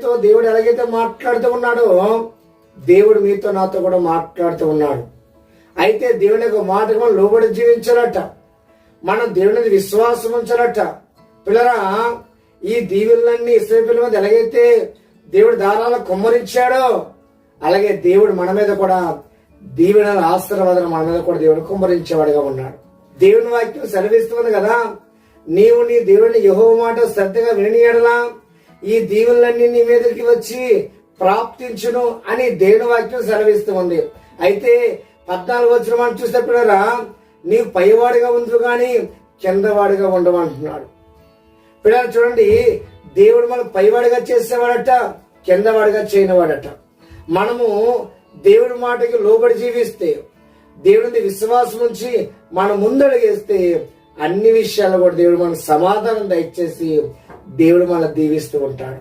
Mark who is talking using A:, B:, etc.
A: మోషేతో దేవుడు ఎలాగైతే మాట్లాడుతూ ఉన్నాడో దేవుడు మీతో నాతో కూడా మాట్లాడుతూ ఉన్నాడు. అయితే దేవుని యొక్క మాటకు లోబడి జీవించాలట, మనం దేవుని విశ్వాసం ఉంచాలట. పిల్లరా, ఈ దీవులన్నీ ఇశ్రాయేలు పిల్లల మీద ఎలాగైతే దేవుడు దారాలు కుమ్మరించాడో అలాగే దేవుడు మన మీద కూడా దీవెన ఆశీర్వాదం మన మీద కూడా దేవుడు కుమ్మరించేవాడుగా ఉన్నాడు. దేవుని వాక్యం సెలవిస్తుంది కదా, నీవు నీ దేవుని యెహోవా మాట శ్రద్ధగా విని ఎడలా ఈ దీవులన్నీ నీ మీదకి వచ్చి ప్రాప్తించును అని దేవుని వాక్యం సెలవిస్తూ ఉంది. అయితే 14 వచనం మనం చూసేప్పుడారా, నీవు పైవాడిగా ఉండు గాని కిందవాడిగా ఉండమంటున్నాడు. పిల్లలు చూడండి, దేవుడు మనకు పైవాడిగా చేసేవాడట, కిందవాడిగా చేయనివాడట. మనము దేవుడి మాటకి లోబడి జీవిస్తే, దేవుడిని విశ్వాసం ఉంచి మనం ముందడుగేస్తే అన్ని విషయాల్లో కూడా దేవుడు మనకు సమాధానం దయచేసి దేవుడు మనల్ని దీవిస్తూ ఉంటాడు.